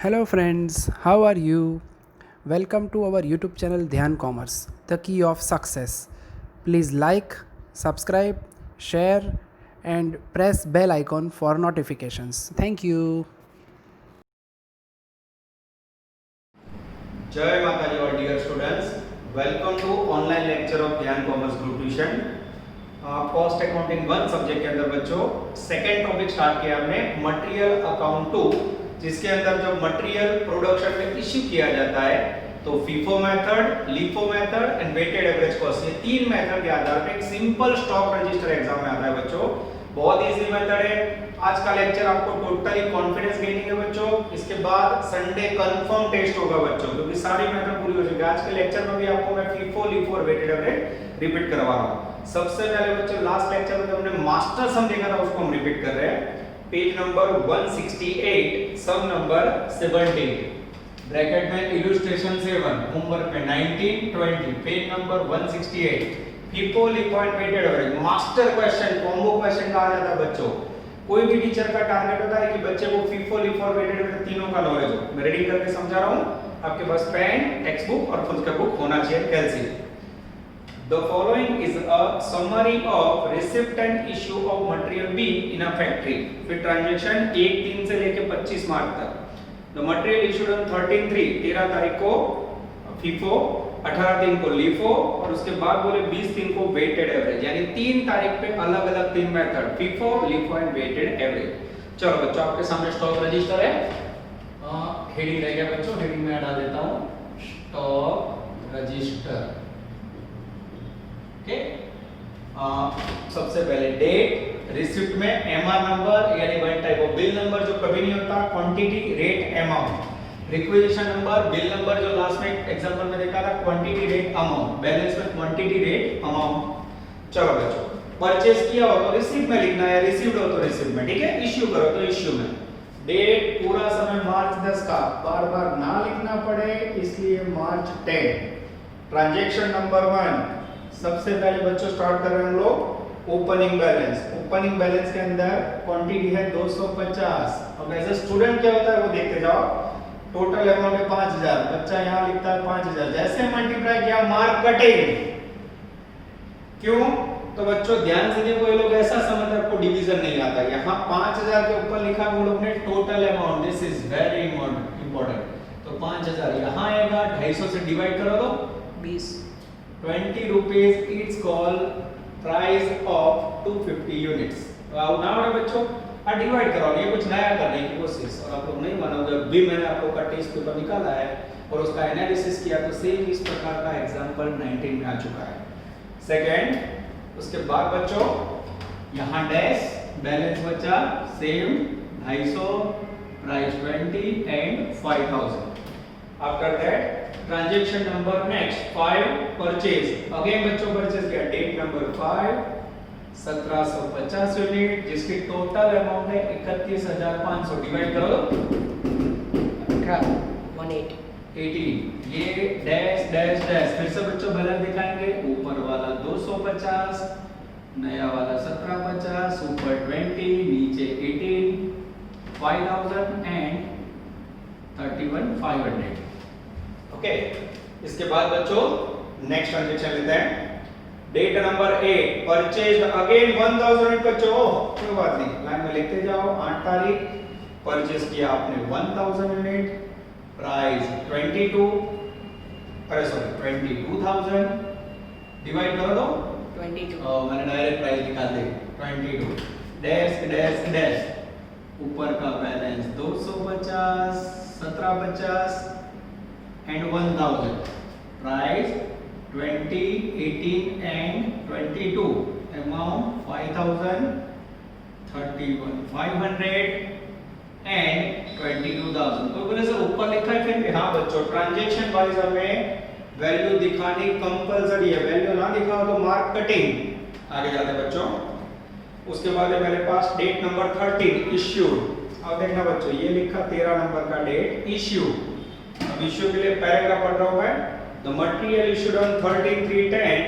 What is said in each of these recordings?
Hello friends, how are you? Welcome to our YouTube channel Dhyan Commerce, the key of success. Please like, subscribe, share and press bell icon for notifications. Thank you. Jai Mataji, all dear students. Welcome to online lecture of Dhyan Commerce Group Tuition. Cost accounting 1 subject के अंदर बच्चों second topic start किया हमने material account 2, जिसके अंदर जो material production में issue किया जाता है तो FIFO method, LIFO method and weighted average cost, ये तीन मेथड के आधार पे एक सिंपल स्टॉक रजिस्टर एग्जाम में आता है बच्चों। बहुत इजी मेथड है। आज का लेक्चर आपको टोटली कॉन्फिडेंस गेनिंग है बच्चों। इसके बाद संडे कंफर्म टेस्ट होगा बच्चों, क्योंकि सारी मेथड पूरी हो चुकी है। आज के लेक्चर में भी आपको मैं फीफो, लिफो और वेटेड एवरेज रिपीट करवा रहा हूं। सबसे पहले बच्चों लास्ट लेक्चर में हमने मास्टर सम देखा था, उसको हम रिपीट कर रहे हैं। Page number 168, sum number 17, bracket में इलस्ट्रेशन 7, होमवर्क पे 19 20, page number 168, FIFO, LIFO and weighted average master question, combo question कहा जाता है बच्चों। कोई भी टीचर का टारगेट होता है कि बच्चे को फीफो, लिफो और वेटेड एवरेज तीनों का नॉलेज हो। मैं रीडिंग करके समझा रहा हूं। आपके पास पेन, टेक्स्ट बुक और खुद का बुक होना चाहिए कैलसी। The following is a summary of receipt and issue of material B in a factory. फिर ट्रांजैक्शन 1/3 से लेके 25 मार्च तक। The material issued on 13/3, 13 तारीख को फीफो, 18/3 को लिफो और उसके बाद बोले 20/3 को वेटेड एवरेज, यानी 3 तारीख पे अलग-अलग 3 method FIFO, LIFO and weighted average. चलो बच्चों आपके सामने स्टॉक रजिस्टर है। हेडिंग रह गया बच्चों, हेडिंग में डाल देता हूं स्टॉक रजिस्टर। ओके, सबसे पहले डेट, रिसिप्ट में एमआर नंबर यानी one type of bill number जो कभी नहीं होता, quantity, rate, amount, requisition number, bill number जो लास्ट में एग्जांपल में देखा था, क्वांटिटी, रेट, अमाउंट, बैलेंस में क्वांटिटी, रेट, अमाउंट। चलो बच्चों, परचेज किया हो तो रिसिप्ट में लिखना है, रिसीव्ड हो तो रिसिप्ट में, ठीक है। इश्यू करो तो इश्यू में। डेट पूरा समय मार्च 10 का, बार बार ना लिखना पड़े इसलिए मार्च 10। ट्रांजैक्शन नंबर 1, सबसे पहले बच्चों स्टार्ट कर रहे हैं हम लोग ओपनिंग बैलेंस। ओपनिंग बैलेंस के अंदर क्वांटिटी है 250। अब एज ए स्टूडेंट क्या होता है वो देखते जाओ। टोटल अमाउंट है 5000, बच्चा यहाँ लिखता है 5000, जैसे मल्टीप्लाई किया मार्क कटिंग। क्यों? तो बच्चों ध्यान से देखो, ये लोग ऐसा समझते हैं आपको डिवीजन नहीं आता। यहाँ 5000 के ऊपर लिखा वो लोग ने total amount, this is very important. तो 5000 यहाँ आएगा, 250 से डिवाइड करो तो 20, 20 rupees it's called price of 250 units। अब ना बच्चों डिवाइड करो, ये कुछ नया करने की कोशिश, और आप लोग नहीं मानोगे, भी मैंने आप लोग का टेस्ट पेपर निकाला है और उसका एनालिसिस किया तो सेम इस प्रकार का एग्जांपल 19 में आ चुका है। सेकंड, उसके बाद बच्चों यहाँ डैश, बैलेंस बचा same 250, price 20 and 5000। After that transaction number next 5, purchase. Again बच्चों परचेज किया, डेट नंबर 5, 1750 यूनिट, जिसकी टोटल अमाउंट है 31500। डिवाइड करो 18, ये डैश डैश डैश। फिर से बच्चों बैलेंस दिखाएंगे, ऊपर वाला 250, नया वाला 1750, ऊपर 20, नीचे 18, 5000 एंड 31500। ओके, इसके बाद बच्चों नेक्स्ट ट्रांजैक्शन लेते हैं। Date number 8, purchase again 1000 unit बच्चों, कोई बात नहीं, लाइन में लिखते जाओ। 8 तारीख परचेज किया आपने 1000 यूनिट, प्राइस 22000, डिवाइड करो तो 22, मैंने डायरेक्ट प्राइस निकाल दी 22, डैश डैश डैश, ऊपर का balance 250, 1750 and 1000, price 20, 18 and 22, amount 5000, 31500 and 22000। तो बोले सर ऊपर लिखा है फिर? हाँ बच्चों, ट्रांजैक्शन वाइज हमें वैल्यू दिखानी कंपलसरी है, वैल्यू ना दिखाओ तो मार्क कटिंग। आगे जाते हैं बच्चों। उसके बाद है मेरे पास डेट नंबर 13, इश्यूड। अब देखना बच्चों, ये लिखा 13 नंबर का डेट, इश्यू। अब इश्यू के लिए पैराग्राफ पढ़ रहा हूं मैं। The material issued on 13/3/10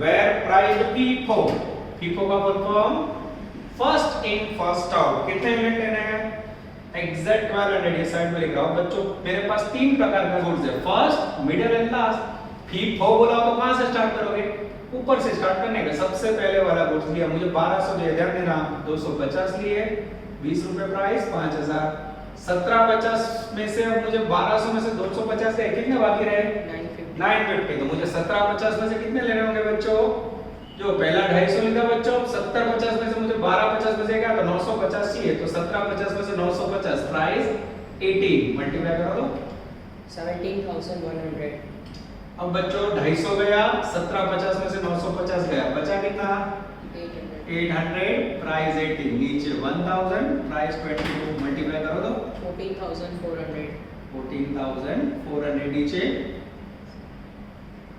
where price FIFO. FIFO का full form first in first out. कितने यूनिट लेने हैं? एग्जैक्ट 1200 ये साइड में लिख रहा हूं बच्चों। मेरे पास तीन प्रकार का गुड्स है, फर्स्ट, मिडिल एंड लास्ट। फी फो बोला तो कहां से स्टार्ट करोगे? ऊपर से स्टार्ट करने का। सबसे पहले वाला गुड्स लिया, मुझे 1200 दिया, ध्यान देना, 250 लिए, 20 रुपए प्राइस, 5000। 1750 में से अब मुझे 1200 में से 250 है, कितने बाकी रहे? 950। तो मुझे 1750 में से कितने लेने होंगे बच्चों? जो पहला 250 लिखा बच्चों, 7050 में से मुझे 1250 बचेगा तो 950 चाहिए, तो 1750 में से 950 प्राइस 18 मल्टीप्लाई करो तो 17,100। अब बच्चों 250 गया, 1750 में से 950 गया, बचा कितना? 800 प्राइस 18, नीचे 1000 प्राइस 22 मल्टीप्लाई करो तो 14,400। 14,400 नीचे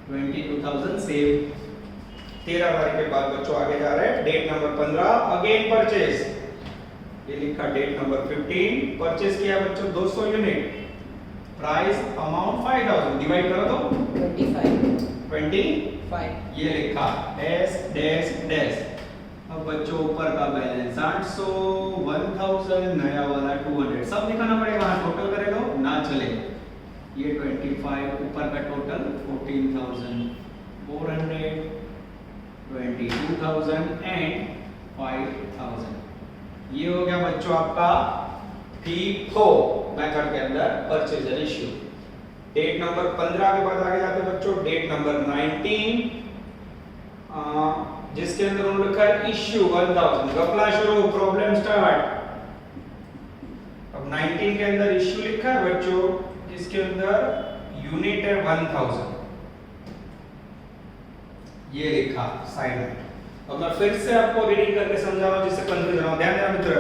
22,000 सेव। 13 तारीख के बाद बच्चों आगे जा रहे हैं। डेट नंबर 15 अगेन परचेज, ये लिखा डेट नंबर 15, परचेज किया बच्चों 200 यूनिट, प्राइस अमाउंट 5000, डिवाइड करो तो 25, ये लिखा डैश डैश डैश। अब बच्चों ऊपर का बैलेंस 800, 1000, नया वाला 200, सब लिखाना पड़ेगा। हाँ, टोटल करे लो ना चले। ये 25, ऊपर का टोटल 14,400, 22,000 एंड 5,000। ये हो गया बच्चों आपका FIFO मेथड के अंदर परचेज रेशियो। डेट नंबर 15 के बाद आगे जाते बच्चों डेट नंबर 19, जिसके अंदर उन्होंने लिखा है इश्यू 1000। गपला शुरू, प्रॉब्लम स्टार्ट। अब 19 के अंदर इश्यू लिखा है बच्चों, जिसके अंदर यूनिट है 1000, ये लिखा साइड में। अब मैं फिर से आपको रीडिंग करके समझा रहा हूं जिससे कंफ्यूजन हो। ध्यान देना मित्र,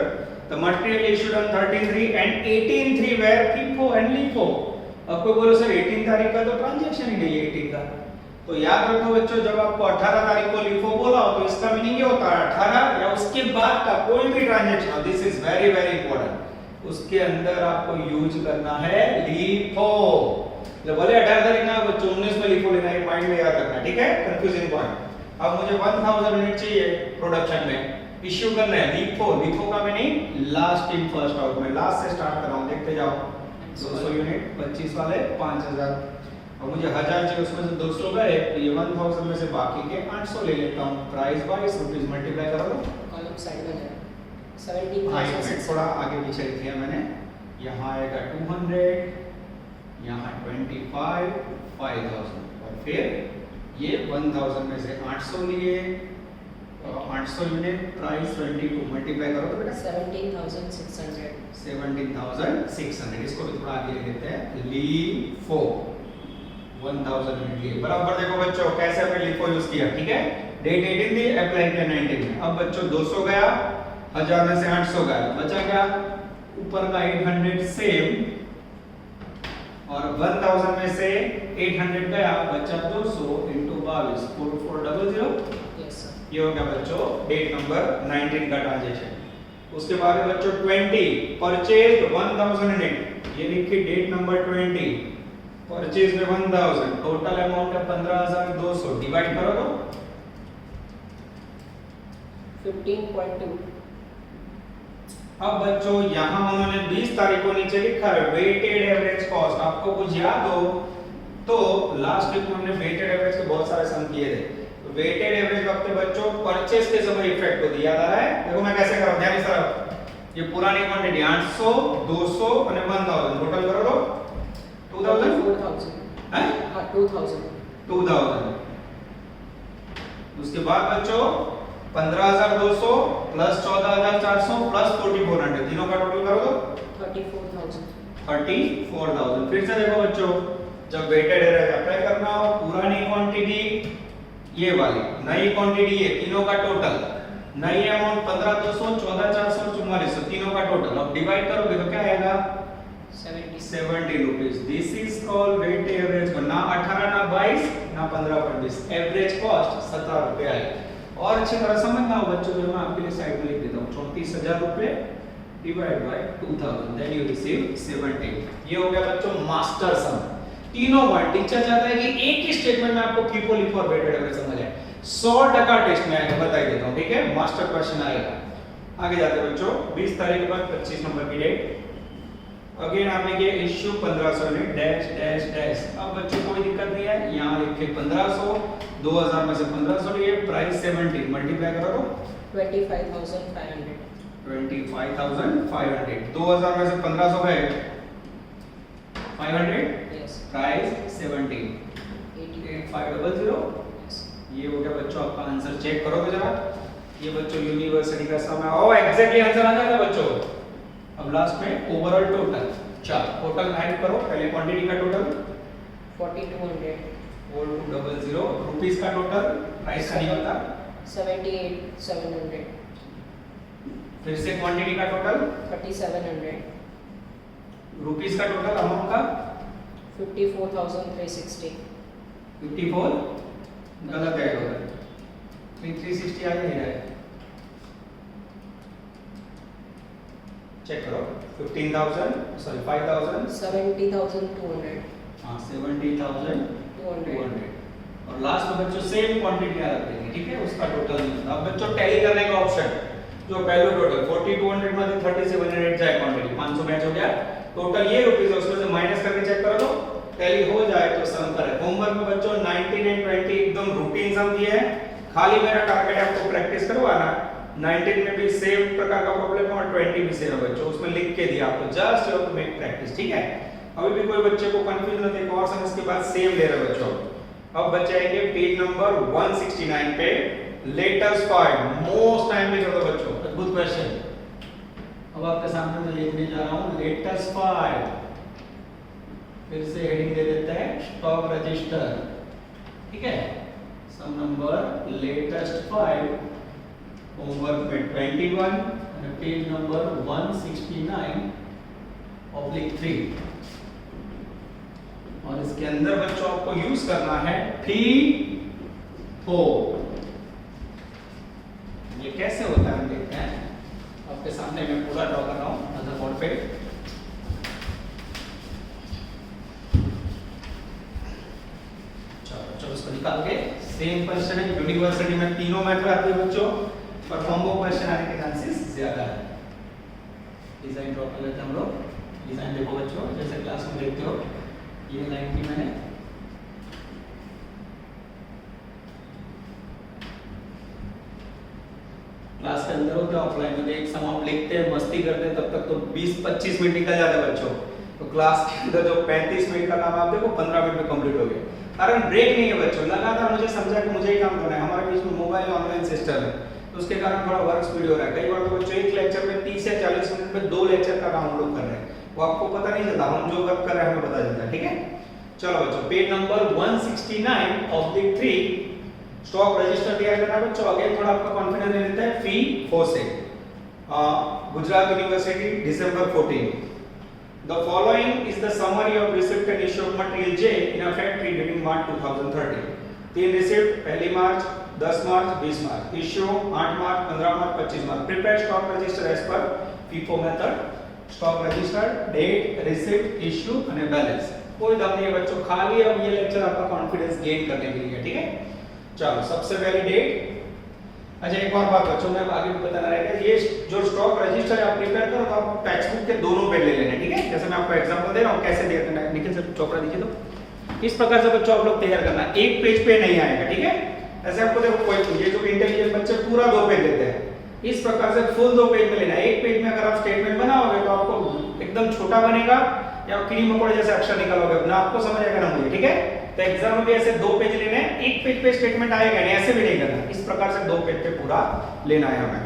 the material issued on 13/3 and 18/3 where FIFO and LIFO। अब कोई बोलो सर 18 तारीख का तो ट्रांजैक्शन ही नहीं है 18 का, तो याद रखो बच्चों, जब आपको 18 तारीख को LIFO बोला हो तो इसका मीनिंग ये होता है 18 या उसके बाद का कोई भी transaction, this is very very important, उसके अंदर आपको यूज करना है LIFO। जब भले 18 तारीख ना बच्चों 19 में LIFO लेना है, माइंड में याद रखना, ठीक है, कंफ्यूजिंग पॉइंट। अब मुझे 1000 यूनिट चाहिए प्रोडक्शन में, इश्यू करना है LIFO का meaning last in first out में, लास्ट से स्टार्ट कर रहा हूं, देखते जाओ। 200 यूनिट 25 वाले 5000, और मुझे 1000 चाहिए, उसमें से 200 गए तो ये 1000 में से बाकी के 800 ले लेता हूं, प्राइस 22 रुपीस मल्टीप्लाई करो तो कॉलम साइड में जाए 17,600। थोड़ा आगे पीछे लिख दिया मैंने। यहाँ आएगा 200, यहाँ 25, 5000, और फिर ये 1000 में से 800 लिए, 800 यूनिट प्राइस 22 मल्टीप्लाई करो तो बेटा 17,600। 17,600। इसको भी थोड़ा आगे लिख देते हैं, LIFO 1000 यूनिट लिए। बराबर देखो बच्चों कैसे हमने LIFO यूज किया, ठीक है। डेट 18 दी, अप्लाई किया 19 में। अब बच्चों 200 गया, 1000 में से 800 गया, बचा क्या? ऊपर का 800 सेम, और 1000 में से 800 गया, बचा 200 into 22, 4400। Yes sir. ये हो गया बच्चों डेट नंबर 19 का ट्रांजैक्शन। उसके बाद है बच्चों 20, परचेज 1000 यूनिट, ये लिखिए डेट नंबर 20, परचेज में 1000, टोटल अमाउंट है 15,200, डिवाइड करो तो 15.2। अब बच्चों यहाँ उन्होंने 20 तारीख को नीचे लिखा है वेटेड एवरेज कॉस्ट। आपको कुछ याद हो तो लास्ट वीक में हमने वेटेड एवरेज के बहुत सारे सम किए थे। तो वेटेड एवरेज वक्त बच्चों परचेज के समय इफेक्ट होती है, याद आ रहा है? देखो मैं कैसे कर रहा हूं, ध्यान इस तरफ। ये पुरानी क्वांटिटी 800, 200 और 1000, टोटल करो तो 2000, 4,000। हैं? हां 2,000। 2000। उसके बाद बच्चों 15,200 प्लस 14,400 प्लस 4,400, तीनों का टोटल करो तो 34,000। 34,000। फिर से देखो बच्चों, जब वेटेड एवरेज अप्लाई करना हो, पुरानी क्वांटिटी ये वाली, नई क्वांटिटी ये, तीनों का टोटल, नई अमाउंट 15,200, 14,400 और 4400, तीनों का टोटल। अब डिवाइड करोगे तो क्या आएगा? 70 rupees. This is called weighted average. ना 18 ना 22 ना 15.20, एवरेज कॉस्ट 17 रुपए आई। और अच्छी तरह समझना हो बच्चों, जो मैं आपके लिए साइड में लिख देता हूँ, 34,000 रुपए divide by 2000, then you receive 70। ये हो गया बच्चों मास्टर सम। तीनों बार टीचर चाहता है कि एक ही स्टेटमेंट में आपको FIFO, LIFO और वेटेड एवरेज समझ आए। 100% टेस्ट में आएगा, बता देता हूँ, ठीक है, मास्टर क्वेश्चन आएगा। आगे जाते हैं बच्चों, 20 तारीख के बाद 25 नंबर की डेट। अगेन आपने किया इश्यू 1500 ने डैश डैश डैश। अब बच्चों कोई दिक्कत नहीं है, यहाँ लिखे 1500, 2000 में से 1500 लिए, प्राइस 70, मल्टीप्लाई करो तो 25,500 25,500। 2000 में से 1500 गए 500, yes प्राइस 70, 8500। yes ये हो गया बच्चों आपका आंसर। चेक करो तो जरा, ये बच्चों यूनिवर्सिटी का सम है। ओ एग्जैक्टली आंसर आ जाएगा बच्चों। अब लास्ट में ओवरऑल टोटल, चलो टोटल ऐड करो। पहले क्वांटिटी का टोटल 4,200 4200, रुपीस का टोटल, प्राइस का नहीं होता। 78,700 फिर से क्वांटिटी का टोटल 3,700 रुपीस का टोटल, अमाउंट का 54,360 54 गलत है टोटल, 360 आ नहीं रहा है। चेक करो 15,000 सॉरी 5,000 70,200 हाँ 70,200 और लास्ट में बच्चों सेम क्वांटिटी आ रखेंगे, ठीक है, उसका टोटल नहीं होता। अब बच्चों टैली करने का ऑप्शन, जो पहले टोटल 4200 में से 3700 जाए क्वांटिटी 500 मैच हो गया, टोटल ये रुपीस है, उसमें से माइनस करके चेक करो तो टैली हो जाए तो सम करें। होमवर्क में बच्चों 19 एंड 20 एकदम रूटीन सम दिए है, खाली मेरा टारगेट है आपको प्रैक्टिस करवाना। 19 में भी सेम प्रकार का प्रॉब्लम है और 20 भी सेम है बच्चों, उसमें लिख के दिया आपको, just you have to make practice, ठीक है। अभी भी कोई बच्चे को कंफ्यूजन है, एक और सम इसके बाद सेम ले रहे बच्चों। अब बच्चे आएंगे पेज नंबर 169 पे, लेटेस्ट फाइंड, मोस्ट टाइम पे चलो बच्चों, अद्भुत क्वेश्चन। अब आपके सामने मैं लिखने जा रहा हूं लेटेस्ट फाइंड, फिर से हेडिंग दे देते हैं स्टॉक रजिस्टर, ठीक है। सम नंबर लेटेस्ट फाइंड, होमवर्क में 21 और पेज नंबर 169/3 और इसके अंदर बच्चों आपको यूज करना है T4। ये कैसे होता है हम देखते हैं, आपके सामने मैं पूरा ड्रॉ कर रहा हूं अदर बोर्ड पे। चलो इसको निकाल के, सेम क्वेश्चन है, यूनिवर्सिटी में तीनों मेथड आती है बच्चों, पर कॉम्बो क्वेश्चन आने के चांसेस ज्यादा है। डिजाइन ड्रॉ कर लेते हैं हम लोग। डिजाइन देखो बच्चों, जैसे क्लास में देखते हो, ये लाइन की मैंने क्लास के अंदर होता है, ऑफलाइन में एक सम आप लिखते हैं, मस्ती करते हैं, तब तक तो 20-25 मिनट निकल जाते हैं बच्चों। तो क्लास के अंदर जो 35 मिनट का काम आप देखो 15 मिनट में कंप्लीट हो गया, कारण ब्रेक नहीं है बच्चों, लगातार मुझे समझा कि मुझे ही काम करना है। हमारे बीच में मोबाइल ऑनलाइन सिस्टम है, तो उसके कारण थोड़ा वर्क स्पीड हो रहा है। कई बार तो बच्चों एक लेक्चर में 30 या 40 मिनट में 2 लेक्चर का काम हम लोग कर रहे हैं, वो आपको पता नहीं चलता, हम जो वर्क कर रहे हैं हमें पता चलता है, ठीक है। चलो बच्चों, पेज नंबर 169/3 स्टॉक रजिस्टर दिया गया है बच्चों। अगेन थोड़ा आपका कॉन्फिडेंस ले लेते हैं। फी 4 से Gujarat university December 14। The following is the summary of receipt and issue of material J in a factory during March 2030. 3 receipt, 1 March, 10 March, 20 March, issue 8 March, 15 March, 25 March. Prepare stock register as पर FIFO method. Stock register, date, receipt, issue और balance. कोई दम नहीं है बच्चों, खाली अब ये लेक्चर आपका कॉन्फिडेंस गेन करने के लिए, ठीक है। चलो सबसे पहले डेट। अच्छा एक और बात बच्चों, मैं आगे भी बताना रहेगा, ये जो स्टॉक रजिस्टर आप प्रिपेयर करो तो आप टेक्स्ट बुक के दोनों पेज ले लेना, ठीक है। जैसे मैं आपको एग्जांपल दे रहा हूं कैसे देखना है, निखिल सर चौपड़ा दीजिए तो। इस प्रकार से बच्चों आप लोग तैयार करना, एक पेज पे नहीं आएगा, ठीक है। ऐसे आपको देखो कोई ये जो इंटेलिजेंट बच्चे पूरा 2 पेज लेते हैं, इस प्रकार से फुल 2 पेज में लेना है। एक पेज में अगर आप स्टेटमेंट बनाओगे तो आपको एकदम छोटा बनेगा या कीड़ी मकोड़े जैसे अक्षर निकालोगे, ना आपको समझ आएगा ना मुझे, ठीक है। तो एग्जाम में भी ऐसे 2 पेज लेने हैं, एक पेज पे स्टेटमेंट आएगा नहीं, ऐसे भी नहीं करना, इस प्रकार से 2 पेज पे पूरा लेना है हमें।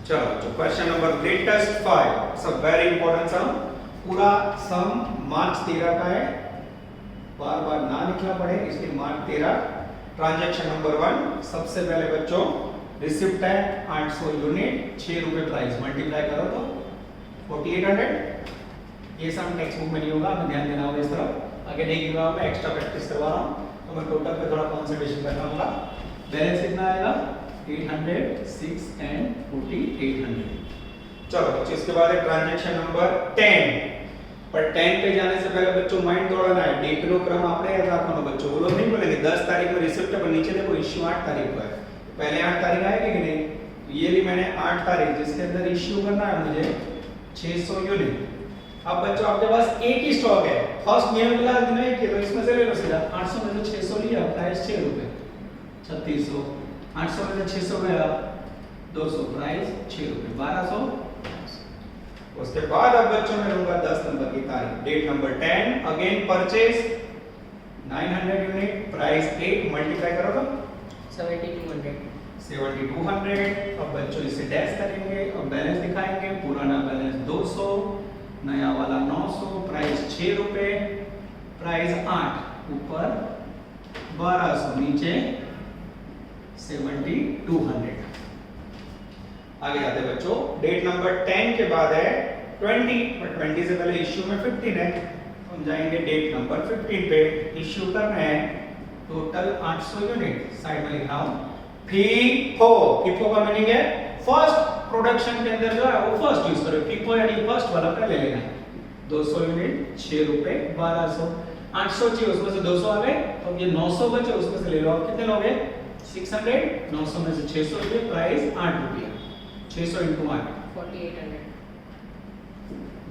चलो जो क्वेश्चन नंबर लेटेस्ट 5, सब वेरी इंपॉर्टेंट सम, पूरा सम मार्च 13 का है, बार बार ना लिखना पड़े इसलिए मार्च 13। ट्रांजैक्शन नंबर 1, सबसे पहले बच्चों रिसिप्ट है 800 यूनिट, 6 रुपए प्राइस, मल्टीप्लाई करो तो 4800। ये सम टेक्स्ट बुक में नहीं होगा, हमें ध्यान देना होगा इस तरफ। आगे नहीं गिनवा, मैं एक्स्ट्रा प्रैक्टिस करवा रहा हूं, तो मैं टोटल पे थोड़ा कंसंट्रेशन करना होगा। बैलेंस कितना आएगा 800, 6 एंड 4800। चलो बच्चों इसके बाद है ट्रांजैक्शन नंबर 10। पर 10 पे जाने से पहले बच्चों माइंड दौड़ाना है, डेट नो क्रम आपने याद रखना बच्चों। वो लोग नहीं बोलेंगे 10 तारीख को रिसिप्ट है, पर नीचे देखो इश्यू 8 तारीख को है, पहले 8 तारीख आएगी कि नहीं। ये भी मैंने 8 तारीख जिसके अंदर इश्यू करना है मुझे, 600 यूनिट। अब बच्चों आपके पास एक ही स्टॉक है, फर्स्ट मेन क्लास दिन एक है, तो इसमें से ले लो सीधा 800 में से 600 लिया, प्राइस 6 रुपए 3600, 800 में से 600 गया 200, प्राइस 6 रुपए 1200। उसके बाद अब बच्चों में लूंगा 10 नंबर की तारीख, date number 10, again purchase 900 unit, price 8, multiply करो तो 7200। 7200। अब बच्चों इसे डैश करेंगे और बैलेंस दिखाएंगे, पुराना बैलेंस 200, नया वाला 900, प्राइस 6 रुपए, प्राइस 8, ऊपर 1200, नीचे 7200। आगे जाते हैं बच्चों, डेट नंबर 10 के बाद है 20, पर 20 से पहले इश्यू में 15 है, हम जाएंगे डेट नंबर 15 पे, इश्यू करना है टोटल 800 यूनिट, साइड में लिख रहा हूं फीफो। फीफो का मीनिंग है फर्स्ट प्रोडक्शन के अंदर जो है वो फर्स्ट यूज करो, फीफो यानी फर्स्ट वाला पहले लेना है। 200 यूनिट 6 रुपए 1200, 800 चाहिए उसमें से 200 आ गए, तो ये 900 बचे उसमें से ले लो, आप कितने लोगे 600, 900 में से 600 रुपए, प्राइस 8 रुपया, 600 × 8 4800।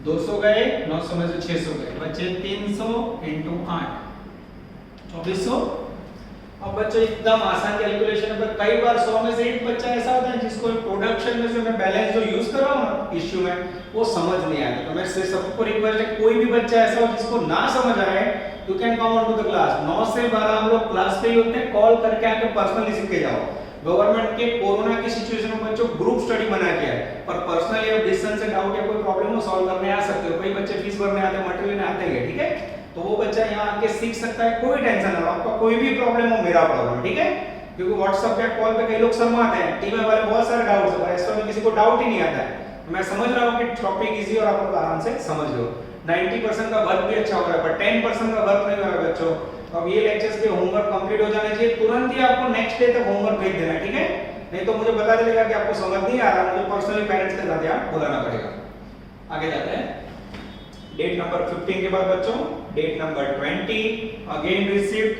200 गए, 900 में से 600 गए, बचे 300 × 8 2400। अब बच्चों एकदम आसान कैलकुलेशन है, पर कई बार 100 में से एक बच्चा ऐसा होता है जिसको प्रोडक्शन में से मैं बैलेंस जो यूज कर रहा हूं ना इश्यू में वो समझ नहीं आता, तो मैं सबको रिक्वेस्ट है कोई भी बच्चा ऐसा हो जिसको ना समझ आए you can come on to the class, 9 से 12 हम लोग क्लास पे ही होते हैं, कॉल करके आके पर्सनली सीख के जाओ। गवर्नमेंट के कोरोना की सिचुएशन में बच्चों ग्रुप स्टडी बना के है, पर पर्सनली अब डिस्टेंस से डाउट या कोई प्रॉब्लम हो सॉल्व करने आ सकते हो, कई बच्चे फीस भरने आते हैं, मटेरियल आते हैं, ठीक है, तो वो बच्चा यहाँ आके सीख सकता है, कोई टेंशन ना लो, आपका कोई भी प्रॉब्लम हो मेरा प्रॉब्लम, ठीक है, क्योंकि व्हाट्सएप पे कॉल पे कई लोग शर्माते हैं, टीम वाले बहुत सारे डाउट्स है, पर ऐसा में किसी को डाउट ही नहीं आता है, मैं समझ रहा हूँ कि टॉपिक इजी और आप लोग आराम से समझ लो, 90% का वर्क भी अच्छा हो रहा है, पर 10% का वर्क नहीं हो रहा है बच्चों, तो अब ये लेक्चर्स के होमवर्क कंप्लीट हो जाने चाहिए, तुरंत ही आपको नेक्स्ट डे तक होमवर्क भेज देना, ठीक है, नहीं तो मुझे पता चलेगा कि आपको समझ नहीं आ रहा, मुझे पर्सनली पेरेंट्स के साथ यहाँ बुलाना पड़ेगा। आगे जाते हैं डेट नंबर 15 के बाद बच्चों डेट नंबर 20, अगेन रिसीव्ड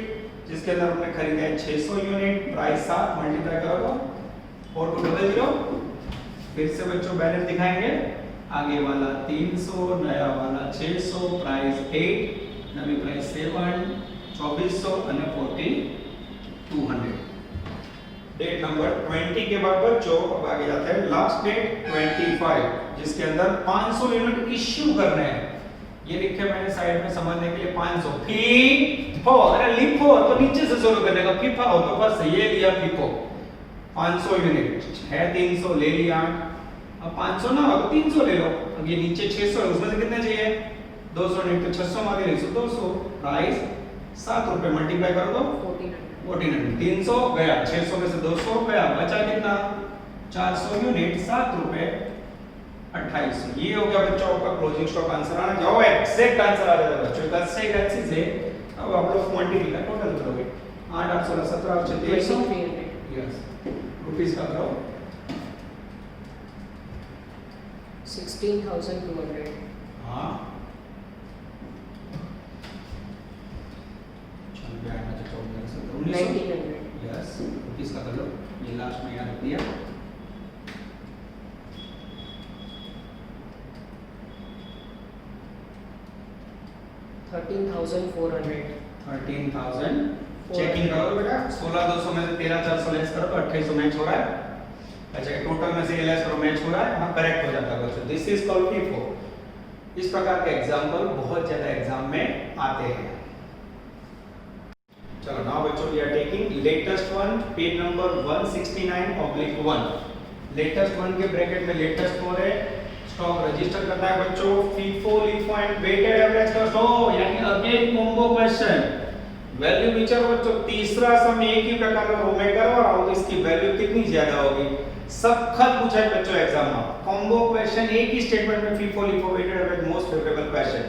जिसके अंदर हमने खरीदा है 600 यूनिट, प्राइस 7, मल्टीप्लाई करो 4200, फिर से बच्चों बैलेंस दिखाएंगे, आगे वाला 300, नया वाला 600, प्राइस 8, नवी प्राइस 7, 2400 અને 4200। डेट नंबर 20 के बाद बच्चों अब आगे जाते हैं लास्ट डेट 25 जिसके अंदर 500 यूनिट इश्यू करने हैं, ये लिखे मैंने साइड में समझने के लिए 500 फीफो, अरे लिखो तो नीचे से शुरू करने का, फीफा हो तो बस ये लिया फीफो 500 यूनिट है, 300 ले लिया, अब 500 ना हो तो 300 ले लो, अब ये नीचे 600 है उसमें से कितने चाहिए 200 यूनिट, तो 600 मार के 200, प्राइस 7 रुपए, मल्टीप्लाई कर दो 1400, 300 गया, 600 में से 200 गया, बचा कितना 400 यूनिट, 7 रुपए 2800। ये हो गया बच्चों आपका क्लोजिंग स्टॉक आंसर आना, जाओ एग्जैक्ट आंसर आ जाएगा बच्चों, 10 से 81 से अब आप लोग क्वांटिटी का टोटल करोगे 8 8 16 17 2300 यस रुपीस का करो 16,200। हां चल गया ना, 1900 यस रुपीस का कर लो, ये लास्ट में याद दिया 13,400। 13,000 चेकिंग करो बेटा, 16,200 में से 13,400 लेस करो तो 2800 मैच हो रहा है, अच्छा टोटल में से ये लेस करो मैच हो रहा है, हाँ करेक्ट हो जाता है बच्चों, दिस इज कॉल्ड फीफो। इस प्रकार के एग्जांपल बहुत ज्यादा एग्जाम में आते हैं। चलो नाउ बच्चों we are taking latest one, page number 169/1, latest one के ब्रैकेट में लेटेस्ट फोर है, स्टॉक रजिस्टर करना है बच्चों, FIFO LIFO and weighted average का स्टॉक, यानी अगेन कॉम्बो क्वेश्चन, वैल्यू विचर बच्चों तीसरा सम एक ही प्रकार का रो में करवा रहा हूं, इसकी वैल्यू कितनी ज्यादा होगी, सख्त पूछा है बच्चों एग्जाम में, कॉम्बो क्वेश्चन एक ही स्टेटमेंट में, FIFO LIFO weighted average most favourable question.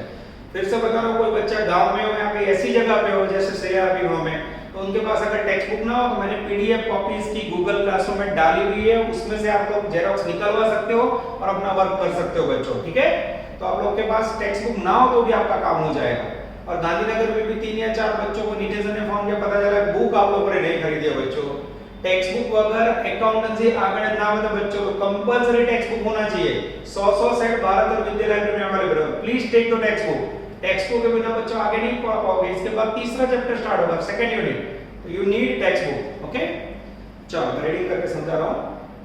फिर से बता रहा हूं, कोई बच्चा गांव में हो या कोई ऐसी जगह पे हो जैसे सीआरबी गांव में, तो उनके पास अगर टेक्स्ट बुक ना हो तो मैंने पीडीएफ कॉपी इसकी गूगल क्लासरूम में डाली हुई है, उसमें से आप लोग जेरॉक्स निकलवा सकते हो और अपना वर्क कर सकते हो बच्चों, ठीक है, तो आप लोग के पास टेक्स्ट बुक ना हो तो भी आपका काम हो जाएगा। और गांधीनगर में भी 3 या 4 बच्चों को नीचे से फॉर्म के पता चला बुक आप लोगों ने नहीं खरीदी है बच्चों, टेक्स्ट बुक वगैरह अकाउंटेंसी आगे ना बता बच्चों को कंपलसरी टेक्स्ट बुक होना चाहिए। 100 सेट भारत और विद्या लाइब्रेरी में अवेलेबल है। Please take the text book. Text book के बिना बच्चों आगे नहीं पढ़ पाओगे। इसके बाद तीसरा चैप्टर स्टार्ट होगा, सेकंड यूनिट, तो you need textbook. Okay, चलो मैं रीडिंग करके समझा रहा हूं।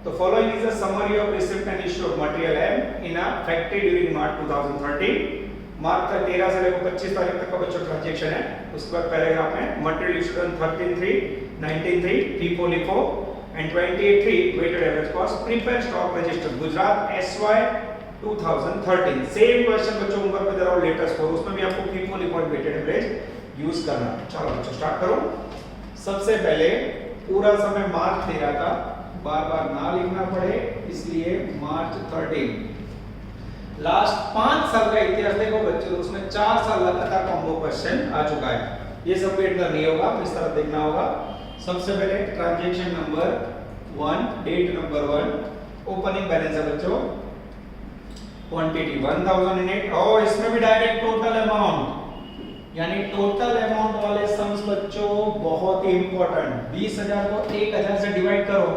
तो following is a summary of receipt and issue of material M in a factory during March 2013। March 13 से लेकर 25 तारीख तक का बच्चों ट्रांजैक्शन है। उसके बाद पैराग्राफ में material issued on 13/3, 19/3 FIFO LIFO and 28/3 weighted average cost prepare stock register Gujarat SY 2013। Same question बच्चों ऊपर पे दे रहा हूं लेटेस्ट फॉर, उसमें भी आपको FIFO LIFO and weighted average use करना है। चलो बच्चों स्टार्ट करो। सबसे पहले पूरा समय मार्च 13 का, बार बार ना लिखना पड़े इसलिए मार्च 13। लास्ट 5 साल का इतिहास देखो बच्चों, उसमें 4 साल लगातार कॉम्बो क्वेश्चन आ चुका है। ये सब वेट नहीं होगा, इस तरह देखना होगा। सबसे पहले transaction number 1, date number 1, opening balance है बच्चों, क्वांटिटी 1000 इन इट, और इसमें भी डायरेक्ट टोटल अमाउंट, यानी टोटल अमाउंट वाले सम्स बच्चों बहुत ही इंपॉर्टेंट। 20000 को 1000 से डिवाइड करो,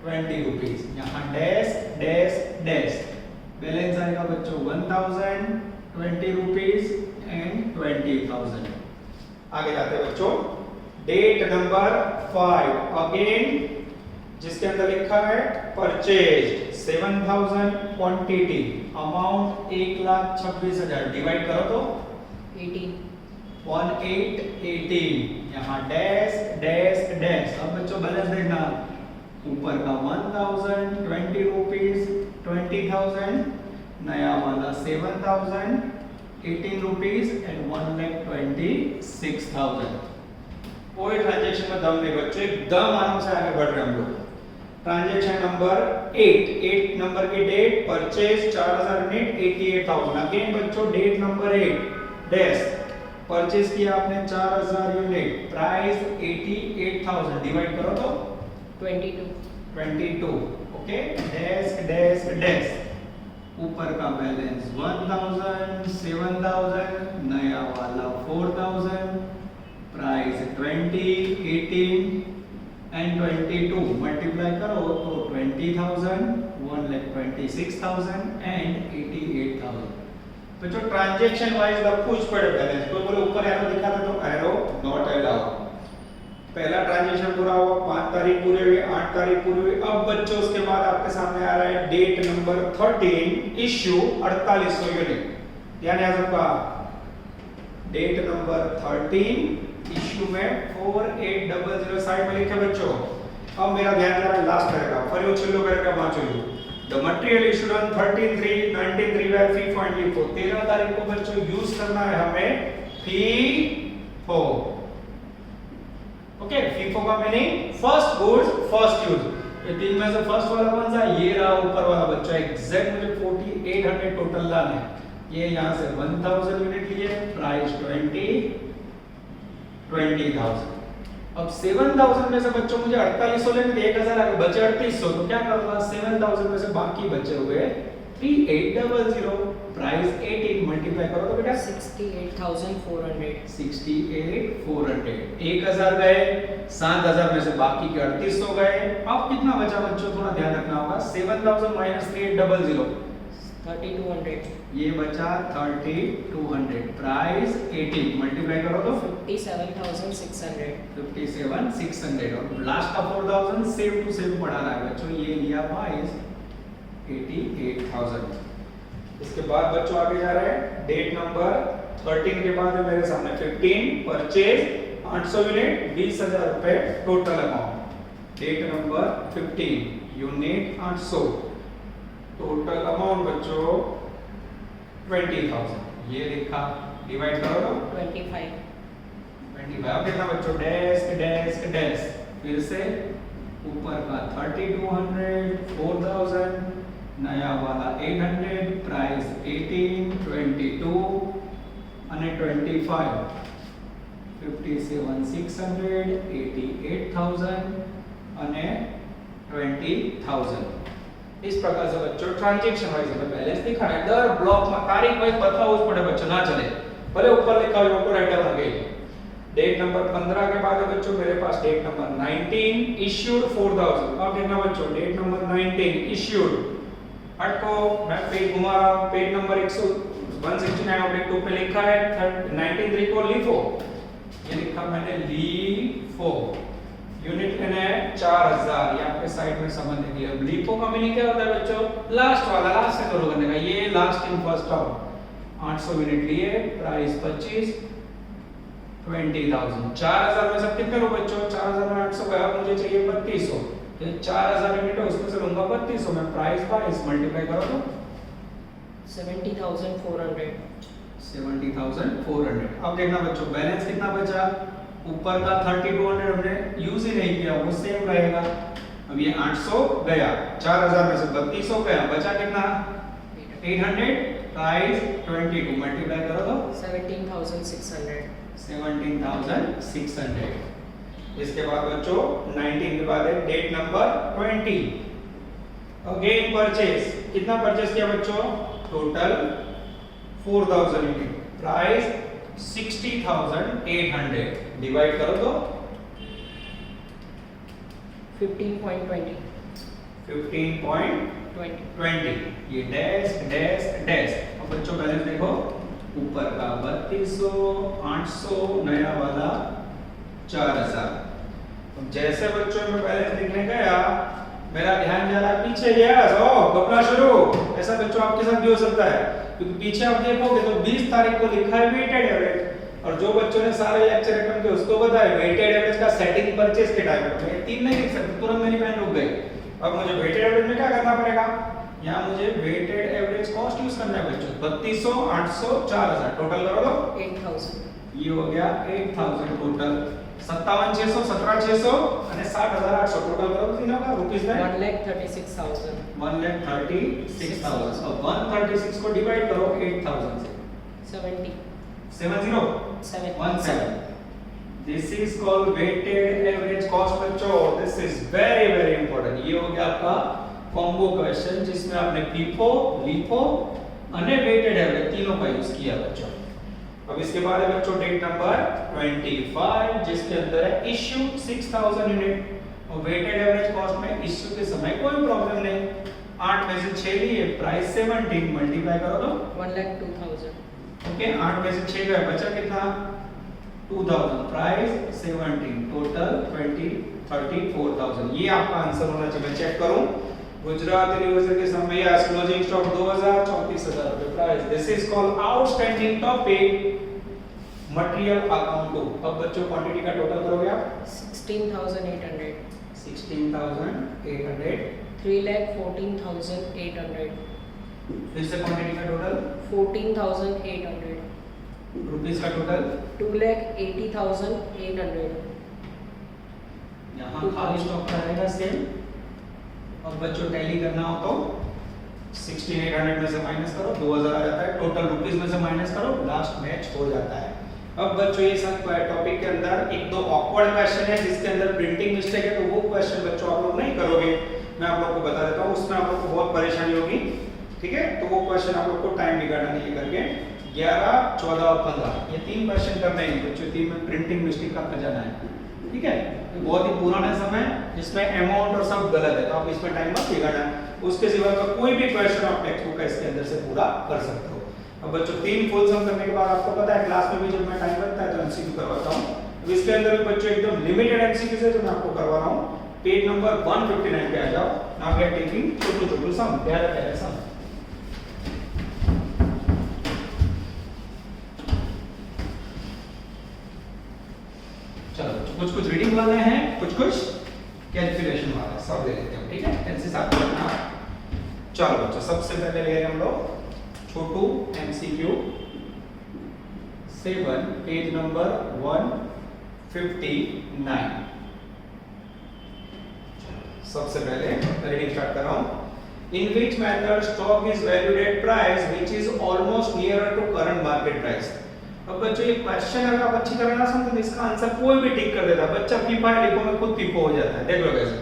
20 रुपीस। यहाँ डैश डैश डैश, बैलेंस आएगा बच्चों 1000, 20 रुपीस एंड 20000। आगे जाते हैं बच्चों, डेट नंबर 5 अगेन, जिसके अंदर लिखा है परचेज 7000, क्वांटिटी अमाउंट 1,26,000, डिवाइड करो तो 18, यहाँ डैश डैश डैश। अब बच्चों बैलेंस देखना, ऊपर का 1000, 20 रुपीस, 20000, नया वाला 7000, 18 रुपीस एंड 1,26,000। कोई ट्रांजैक्शन में दम नहीं बच्चों, एकदम आराम से आगे बढ़ रहे हैं हम लोग। ट्रांजैक्शन नंबर 8 नंबर की डेट, परचेज 4000 यूनिट 88,000। अगेन बच्चों डेट नंबर 8 डैश, परचेज किया आपने 4000 यूनिट, प्राइस 88,000, डिवाइड करो तो 22। ओके, डैश डैश डैश, ऊपर का बैलेंस 1000, 7000, नया वाला 4000, प्राइस 20, 18 एंड 22, मल्टीप्लाई करो तो 20,000, 1,26,000 एंड 88,000। तो जो ट्रांजैक्शन वाइज द कुछ पड़े बैलेंस, कोई बोले ऊपर एरो दिखा दे तो एरो नॉट अलाउड। पहला ट्रांजैक्शन पूरा हुआ, 5 तारीख पूरे हुए, 8 तारीख पूरी हुई। अब बच्चों उसके बाद आपके सामने आ रहा है डेट नंबर 13, इश्यू 4800 यूनिट, ध्यान है सबका। डेट नंबर 13 इश्यू में 4800 साइड में लिखे बच्चों। अब मेरा ध्यान जरा लास्ट करेगा, फरियो छिल्लो करेगा वांचो। The material issued on 13/3, 19/3 where FIFO and LIFO। 13 तारीख को बच्चों यूज करना है हमें FIFO। ओके, FIFO का meaning first goods first use. ये तीन में से फर्स्ट वाला कौन सा, ये रहा ऊपर वाला बच्चा। एग्जैक्ट मुझे 4800 टोटल लाना है। ये यहां से 1000 यूनिट लिए, प्राइस 20,000। अब 7000 में से बच्चों मुझे 4800 लेने थे, 1000 आगे बचे 3800, तो क्या करूंगा, 7000 में से बाकी बचे हुए 3800, प्राइस 18, मल्टीप्लाई करो तो बेटा 68,400। 68,400, 1000 गए, 7000 में से बाकी के 3800 गए। अब कितना बचा बच्चों, थोड़ा ध्यान रखना होगा। 7000 माइनस 3800, 3200, ये बचा 3200, प्राइस 18, मल्टीप्लाई करो तो 57,600। 57,600, और लास्ट का 4000 सेम टू सेम पड़ा रहा है बच्चों। ये लिया 88,000। इसके बाद बच्चों आगे जा रहे हैं, डेट नंबर 13 के बाद मेरे सामने 15, परचेज 800 यूनिट, 20,000 रुपए total amount. Date number 15, unit 800, total amount बच्चों 20,000। ये लिखा, डिवाइड करो तो 25। 25। अब कितना बच्चों, डैश डैश डैश, फिर से ऊपर का 3200, 4000, नया वाला 800, प्राइस 18, 22 અને 25, 57,600, 88,000 અને 20,000। इस प्रकार से बच्चों ट्रांजैक्शन वाइज हमें बैलेंस दिखा है। दर ब्लॉक में तारीख वाइज बताओ, उस पड़े बच्चों ना चले, भले ऊपर लिखा हो ऑटो राइटर आ गई। डेट नंबर 15 के बाद है बच्चों मेरे पास डेट नंबर 19 इश्यूड 4000। अब देखना बच्चों डेट नंबर 19 इश्यूड, हटको मैं पेज घुमा रहा हूं, पेज नंबर 169/2 पे लिखा है 19 को लिखो, ये लिखा मैंने लीफो, यूनिट लेना है 4000, ये आपके साइड में समझ लीजिए। अब लीफो का मीनिंग क्या होता है बच्चों, लास्ट वाला, लास्ट से करो करने का, ये last in first out. 800 unit लिए, प्राइस 25, 20,000। 4000 में सब कितने लो बच्चों, 4000 में 800 गया, मुझे चाहिए 3200, तो 4000 यूनिट है उसमें से लूंगा 3200 में, प्राइस 22 मल्टीप्लाई करो तो 70,400। 70,400। अब देखना बच्चों बैलेंस कितना बचा, ऊपर का 3200 हमने यूज ही नहीं किया, वो सेम रहेगा। अब ये 800 गया, 4000 में से 3200 गया, बचा कितना 800, प्राइस 22 मल्टीप्लाई करो तो 17,600। 17,600। इसके बाद बच्चों 19 के बाद है डेट नंबर 20, अगेन परचेज, कितना परचेज किया बच्चों, टोटल 4000 यूनिट, प्राइस 60,800, डिवाइड करो तो 15.20। 15.20, ये डैश डैश डैश। अब बच्चों बैलेंस देखो, ऊपर का 3200, 800, नया वाला 4000। अब जैसे बच्चों मैं बैलेंस लिखने गया, मेरा ध्यान जा रहा है पीछे, यस ओ घबरा शुरू, ऐसा बच्चों आपके साथ भी हो सकता है, क्योंकि पीछे आप देखोगे तो 20 तारीख को लिखा है वेटेड एवरेज, और जो बच्चों ने सारे लेक्चर अटेंड किए उसको पता है वेटेड एवरेज का सेटिंग परचेज के टाइम पे मैं 3 नहीं लिख सकता, तुरंत मेरी पेन रुक गई। अब मुझे वेटेड एवरेज में क्या करना पड़ेगा, यहाँ मुझे वेटेड एवरेज कॉस्ट यूज करना है बच्चों, 3200, 800, 4000, टोटल करो तो 8,000। ये हो गया 8000 टोटल, 57,600, 17,600 અને 60,800 टोटल करो तो तीनों का रुपीस में 1,36,000। 1,36,000। अब 136 को डिवाइड करो 8000 से, 70। 17। This is called weighted average cost बच्चों, this is very very important। ये हो गया आपका कॉम्बो क्वेश्चन जिसमें आपने FIFO, LIFO અને weighted average तीनों का यूज किया बच्चों। अब इसके बाद है बच्चों डेट नंबर 25 जिसके अंदर है इश्यू 6000 यूनिट, और वेटेड एवरेज कॉस्ट में इश्यू के समय कोई प्रॉब्लम नहीं, 8 में से 6 लिए, प्राइस 17, मल्टीप्लाई करो तो 1,02,000। ओके 8 में से 6 गया, बचा कितना 2000, प्राइस 17, टोटल 34,000। ये आपका आंसर होना चाहिए। मैं चेक करूं, गुजरात यूनिवर्सिटी के समय या क्लोजिंग स्टॉक 2000, 34,000 रुपए price. This is called outstanding topic material account 2। अब बच्चों क्वांटिटी का टोटल करोगे आप 16,800। 16,800, 3,14,800। फिर से क्वांटिटी का टोटल 14,800। रुपीस का टोटल 2,80,800। यहाँ खाली स्टॉक का रहेगा सेम। अब बच्चों टैली करना हो तो 16,800 में से माइनस करो, 2000 आ जाता है, टोटल रुपीस में से माइनस करो, लास्ट मैच हो जाता है। अब बच्चों ये सब टॉपिक के अंदर एक दो ऑकवर्ड क्वेश्चन है जिसके अंदर प्रिंटिंग मिस्टेक है, तो वो क्वेश्चन बच्चों आप लोग नहीं करोगे, मैं आप लोग को बता देता हूँ, उसमें आप लोग को बहुत परेशानी होगी, ठीक है। तो वो क्वेश्चन आप लोग को टाइम बिगाड़ना नहीं है करके 11, 14 और 15 ये 3 क्वेश्चन करने हैं बच्चों, 3 में प्रिंटिंग मिस्टेक का खजाना है, ठीक है। तो बहुत ही पुराना समय जिसमें अमाउंट और सब गलत है, तो आप इसमें टाइम मत बिगाड़ना। उसके सिवा का कोई भी क्वेश्चन आप टेक्स्ट बुक का इसके अंदर से पूरा कर सकते हो। अब बच्चों 3 फुल सम करने के बाद आपको पता है क्लास में भी जब मैं टाइम लगता है तो एमसीक्यू करवाता हूं। अब इसके अंदर भी बच्चों एकदम लिमिटेड एमसीक्यू है जो मैं आपको करवा रहा हूं। पेज नंबर 159 पे आ जाओ। नाउ वी आर टेकिंग छोटू सम, प्यारा सम। चलो कुछ रीडिंग वाले हैं, कुछ कैलकुलेशन वाले हैं, सब ले लेते हैं, ठीक है। ऐसे साथ रखना। चलो बच्चों सबसे पहले ले रहे हैं हम लोग छोटू एमसीक्यू 7 पेज नंबर 159। सबसे पहले रीडिंग स्टार्ट कर रहा हूं। In which method stock is valued at price which is almost nearer to current market price. अब बच्चों ये क्वेश्चन अगर आप अच्छी तरह ना समझो तो इसका आंसर कोई भी टिक कर देता है, बच्चा फीफा लिखो में खुद फीफा हो जाता है। देख लो कैसे,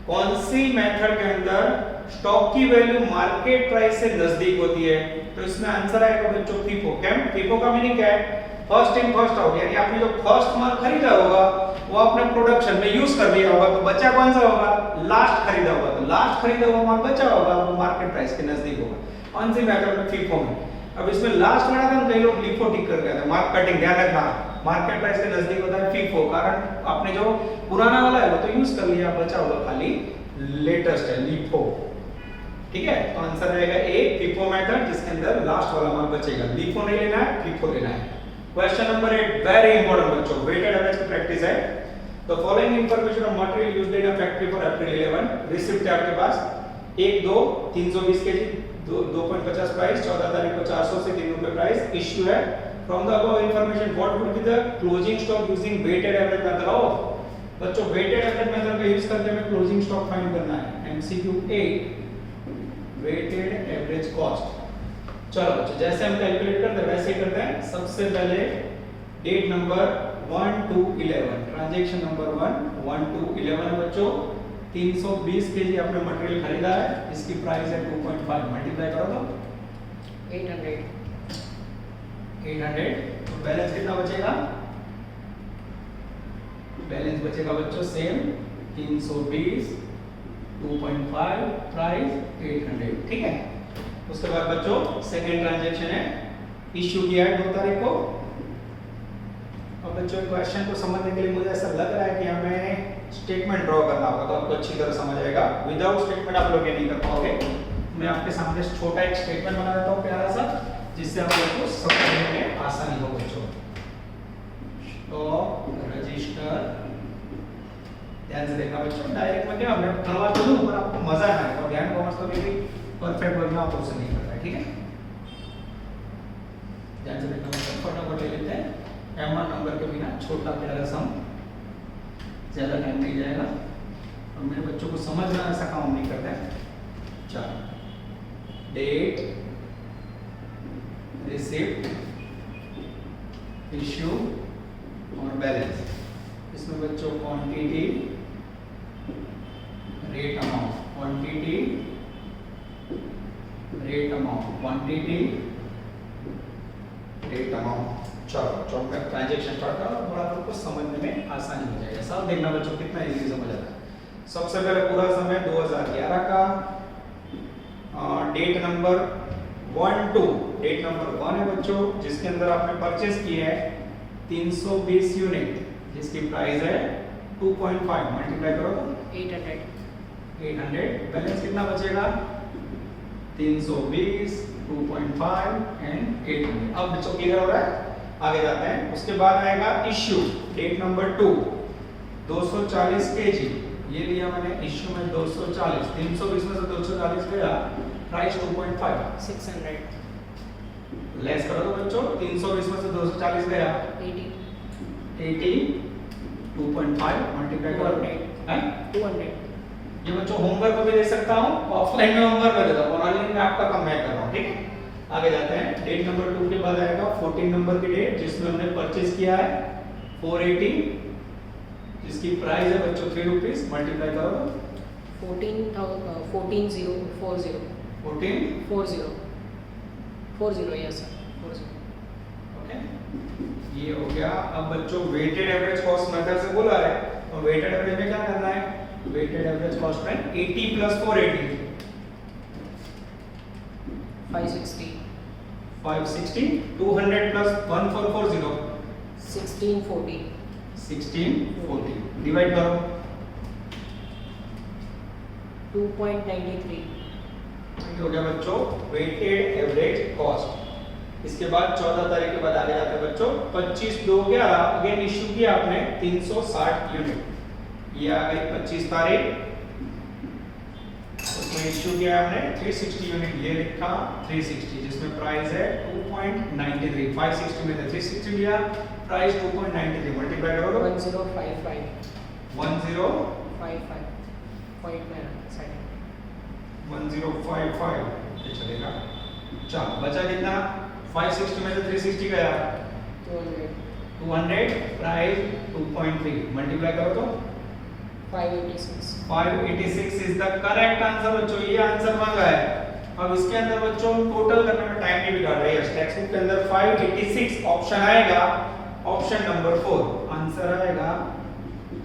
कौन सी मेथड के अंदर स्टॉक की वैल्यू मार्केट प्राइस से नजदीक होती है, तो इसमें आंसर आएगा बच्चों फीफो। क्या फीफो का मीनिंग क्या है? फर्स्ट इन फर्स्ट आउट, यानी आपने जो फर्स्ट माल खरीदा होगा वो आपने प्रोडक्शन में यूज कर दिया होगा, तो बचा कौन सा होगा? लास्ट खरीदा होगा, तो लास्ट खरीदा हुआ माल बचा होगा, वो मार्केट प्राइस के नजदीक होगा। कौन सी मेथड में? फीफो में। अब इसमें लास्ट वाला था, कई लोग लिफो टिक कर गए थे, मार्क कटिंग, ध्यान रखना, मार्केट प्राइस के नजदीक होता है फीफो, कारण आपने जो पुराना वाला है वो तो यूज कर लिया, बचा होगा खाली लेटेस्ट है लिफो। ठीक है, तो आंसर आएगा ए फीफो मेथड, जिसके अंदर लास्ट वाला माल बचेगा। लिफो नहीं लेना है, फीफो लेना है। क्वेश्चन नंबर 8 वेरी इंपॉर्टेंट बच्चों, वेटेड एवरेज की प्रैक्टिस है। The following information of material used in a factory for April 11 receipt है आपके पास 1 2 320 केजी 2.50 प्राइस, 14 तारीख को 400 से 3 रुपए प्राइस इश्यू है। From the above information what would be the closing stock using weighted average method of. बच्चों weighted average method का use करके हमें क्लोजिंग स्टॉक फाइंड करना है। MCQ 8 weighted average cost. चलो बच्चों, जैसे हम कैलकुलेट करते हैं वैसे ही करते हैं। सबसे पहले date number 1 to 11, transaction number 1 to 11 है बच्चों। 320 केजी आपने मटेरियल खरीदा है, इसकी प्राइस है 2.5, मल्टीप्लाई करो तो 800 तो बैलेंस कितना बचेगा? बैलेंस बचेगा बच्चों सेम 320 2.5 प्राइस 800। ठीक है, उसके बाद बच्चों सेकंड ट्रांजैक्शन है, इश्यू किया है 2 तारीख को। अब बच्चों क्वेश्चन को समझने के लिए मुझे ऐसा लग रहा है कि हमें स्टेटमेंट ड्रॉ करना होगा, तो आपको अच्छी तरह समझ आएगा। विदाउट स्टेटमेंट आप लोग ये नहीं कर पाओगे। मैं आपके सामने छोटा एक स्टेटमेंट बना देता हूँ प्यारा सा, जिससे आप लोगों को समझने में आसानी हो बच्चों। स्टॉक रजिस्टर, ध्यान से देखना बच्चों, डायरेक्ट में क्या मैं करवा तो दूं पर आपको मजा ना आए, और ध्यान कॉमर्स तो भी परफेक्ट बनना हो तो उसे नहीं करता है। ठीक है, ध्यान से देखना बच्चों, फटाफट ले लेते हैं। M1 नंबर के बिना छोटा प्यारा सम, ज्यादा टाइम नहीं जाएगा और मेरे बच्चों को समझना ऐसा काम नहीं करते हैं। चलो, डेट, रिसिप्ट, इश्यू और बैलेंस। इसमें बच्चों quantity, rate amount, quantity, rate amount, quantity, rate amount. चलो मैं ट्रांजैक्शन स्टार्ट करूँ, थोड़ा आपको समझने में आसानी हो जाएगा। सब देखना बच्चों कितना इजीली समझ आता है। सबसे पहले पूरा समय 2011 का, date number 1 to date number 1 है बच्चों, जिसके अंदर आपने परचेस किया है 320 यूनिट, जिसकी प्राइस है 2.5, मल्टीप्लाई करो तो 800। बैलेंस कितना बचेगा? 320 2.5 एंड 800। अब बच्चों क्लियर हो रहा है? आगे जाते हैं। उसके बाद आएगा इश्यू, डेट नंबर 2 240 केजी, ये लिया मैंने इश्यू में 240, 320 में से 240 गया, प्राइस 2.5 600 लेस करो तो बच्चों, 320 में से 240 गया 80 2.5 मल्टीप्लाई करो 200। ये बच्चों होमवर्क को भी दे सकता हूँ, ऑफलाइन में होमवर्क कर देता हूँ, ऑनलाइन में आपका काम मैं कर रहा हूँ। ठीक है, आगे जाते हैं। डेट नंबर 2 के बाद आएगा 14 नंबर की डेट, जिसमें हमने परचेज किया है 480, जिसकी प्राइस है बच्चों 3 रुपीस, मल्टीप्लाई करो 14,040 यस सर 40। ओके, ये हो गया। अब बच्चों वेटेड एवरेज कॉस्ट मेथड से बोला है, तो वेटेड एवरेज में क्या करना है? वेटेड एवरेज कॉस्ट में 80 प्लस 480 560 200 प्लस 1440 1640 डिवाइड करो 2.93 हो गया बच्चों वेटेड एवरेज कॉस्ट। इसके बाद 14 तारीख के बाद आगे जाते हैं बच्चों 25/2/11 अगेन इश्यू किया आपने 360 यूनिट, ये आ गई 25 तारीख, उसमें इश्यू किया आपने 360 यूनिट, ये लिखा 360, जिसमें प्राइस है 2.93, 560 में से 360 लिया, प्राइस 2.93, मल्टीप्लाई करो 1055 1055 पॉइंट में सेकंड 1055 ये चलेगा। चलो बचा कितना? 560 में से 360 गया 200, प्राइस 2.3, मल्टीप्लाई करो तो 586 586 इज द करेक्ट आंसर बच्चों, ये आंसर मांगा है अब इसके अंदर बच्चों टोटल करने में टाइम नहीं बिगाड़ रहे हैं। टेक्स्ट बुक के अंदर 586 ऑप्शन आएगा, ऑप्शन नंबर 4 आंसर आएगा,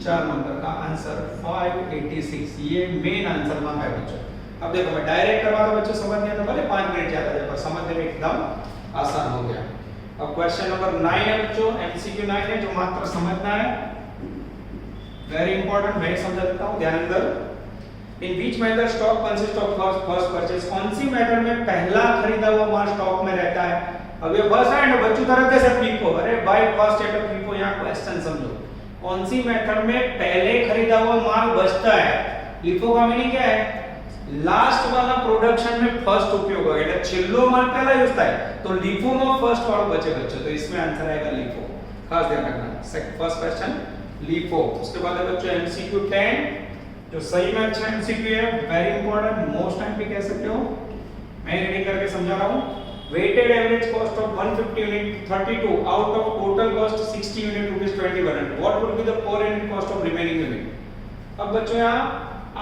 4 नंबर का आंसर 586, ये मेन आंसर मांगा है बच्चों। अब देखो मैं डायरेक्ट करवा दूं बच्चों, समझ नहीं आता भले 5 मिनट ज्यादा जाए पर समझने में एकदम आसान हो गया। अब क्वेश्चन नंबर 9 है बच्चों, एमसीक्यू 9 है जो मात्र समझना है, वेरी इंपॉर्टेंट, मैं समझा देता हूं, ध्यान अंदर। In which method stock consist of first purchase, कौन सी मेथड में पहला खरीदा हुआ माल स्टॉक में रहता है। अब ये फर्स्ट हैंड बच्चों तरह कैसे पीको, अरे बाय फर्स्ट एट पीको, यहां क्वेश्चन समझो, कौन सी मेथड में पहले खरीदा हुआ माल बचता है। लिफो का मीनिंग क्या है, लास्ट वाला प्रोडक्शन में फर्स्ट उपयोग होगा, એટલે છેલ્લો માલ પહેલા યુઝ થાય તો લીફો માં ફર્સ્ટ વાળો बचे बच्चों, तो इसमें आंसर आएगा लिफो, खास ध्यान रखना। First question LIFO. उसके बाद है बच्चों एमसीक्यू 10 जो सही में अच्छा एमसीक्यू है, वेरी इंपॉर्टेंट, मोस्ट टाइम भी कह सकते हो, मैं रीडिंग करके समझा रहा हूं। Weighted average cost of 150 unit 32 out of total cost 60 unit rupees 2100, what would be the per unit cost of remaining unit. अब बच्चों यहां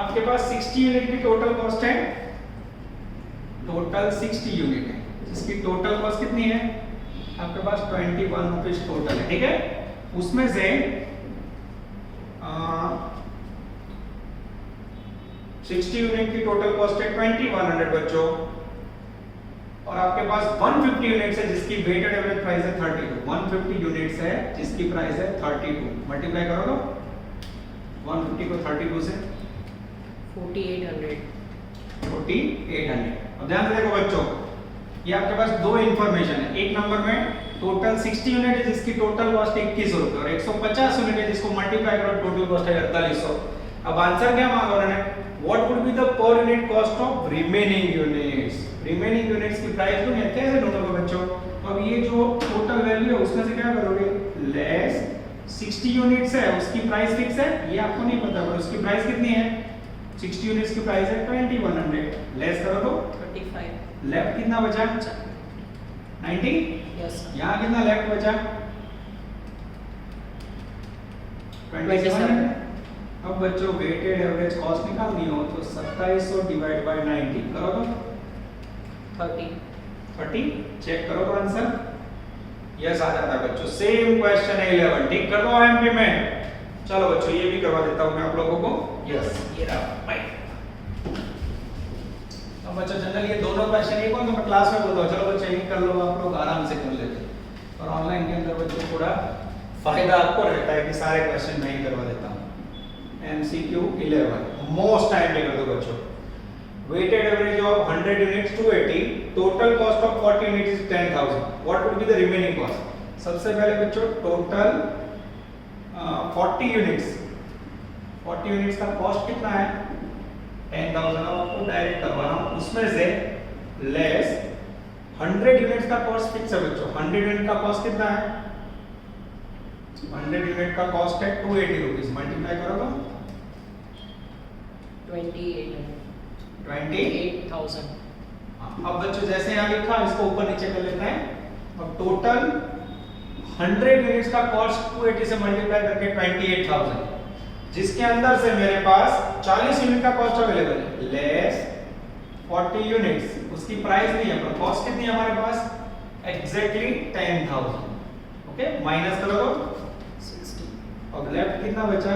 आपके पास 60 यूनिट की टोटल कॉस्ट है, टोटल 60 यूनिट है, जिसकी टोटल कॉस्ट कितनी है आपके पास 21 रुपीस टोटल है, ठीक है। उसमें से 60 यूनिट की टोटल कॉस्ट है 2100 बच्चों, और आपके पास 150 यूनिट्स है जिसकी वेटेड एवरेज प्राइस है 32, 150 यूनिट्स है जिसकी प्राइस है 32, मल्टीप्लाई करो तो 150 को 32 से 4800। अब ध्यान से देखो बच्चों, ये आपके पास दो इंफॉर्मेशन है, एक नंबर में टोटल 60 यूनिट है जिसकी टोटल कॉस्ट 2100 रुपए, और 150 यूनिट है जिसको मल्टीप्लाई करो टोटल कॉस्ट है 4800। अब आंसर क्या मांगा उन्होंने, what would be the per unit cost of remaining units. Remaining units की प्राइस ढूंढनी है, कैसे ढूंढोगे बच्चों। अब ये जो टोटल वैल्यू है उसमें से क्या करोगे, लेस 60 यूनिट्स है उसकी प्राइस फिक्स है, ये आपको नहीं पता, पर उसकी प्राइस कितनी है 60 यूनिट्स की प्राइस है 2100, लेस करो तो 35। लेफ्ट कितना बचा 90, यस यहाँ कितना लेफ्ट बचा 27। अब बच्चों वेटेड एवरेज कॉस्ट निकालनी हो तो 2700 डिवाइड बाय 90 करो तो 30 चेक करो तो आंसर यस आ जाता है बच्चों। सेम क्वेश्चन है 11, ठीक कर दो एमपी में। चलो बच्चों ये भी करवा देता हूं मैं आप लोगों को, यस ये रहा भाई। अब बच्चों जनरल ये दोनों क्वेश्चन एक और मैं क्लास में बोलता हूं, चलो बच्चों ये कर लो, आप लोग आराम से कर लेते, और ऑनलाइन के अंदर बच्चों थोड़ा फायदा आपको रहता है कि सारे क्वेश्चन मैं ही करवा देता हूं। एमसीक्यू 11 मोस्ट टाइम पे कर दो बच्चों। Weighted average of 100 units 280, total cost of 40 units is 10000, what would be the remaining cost. सबसे पहले बच्चों टोटल 40 यूनिट्स का कॉस्ट कितना है 10000, आपको डायरेक्ट करवा रहा हूं, उसमें से लेस 100 यूनिट्स का कॉस्ट फिक्स है बच्चों। 100 यूनिट का कॉस्ट कितना है 100 यूनिट का कॉस्ट है 280 रुपीस, मल्टीप्लाई करो तो 28,000। अब बच्चों जैसे यहाँ लिखा इसको ऊपर नीचे कर लेते हैं। अब टोटल 100 यूनिट्स का कॉस्ट 280 से मल्टीप्लाई करके 28,000, जिसके अंदर से मेरे पास 40 यूनिट का कॉस्ट अवेलेबल है, लेस 40 यूनिट्स, उसकी प्राइस नहीं है पर कॉस्ट कितनी है हमारे पास एग्जैक्टली 10,000, ओके। माइनस करो तो 60। अब लेफ्ट कितना बचा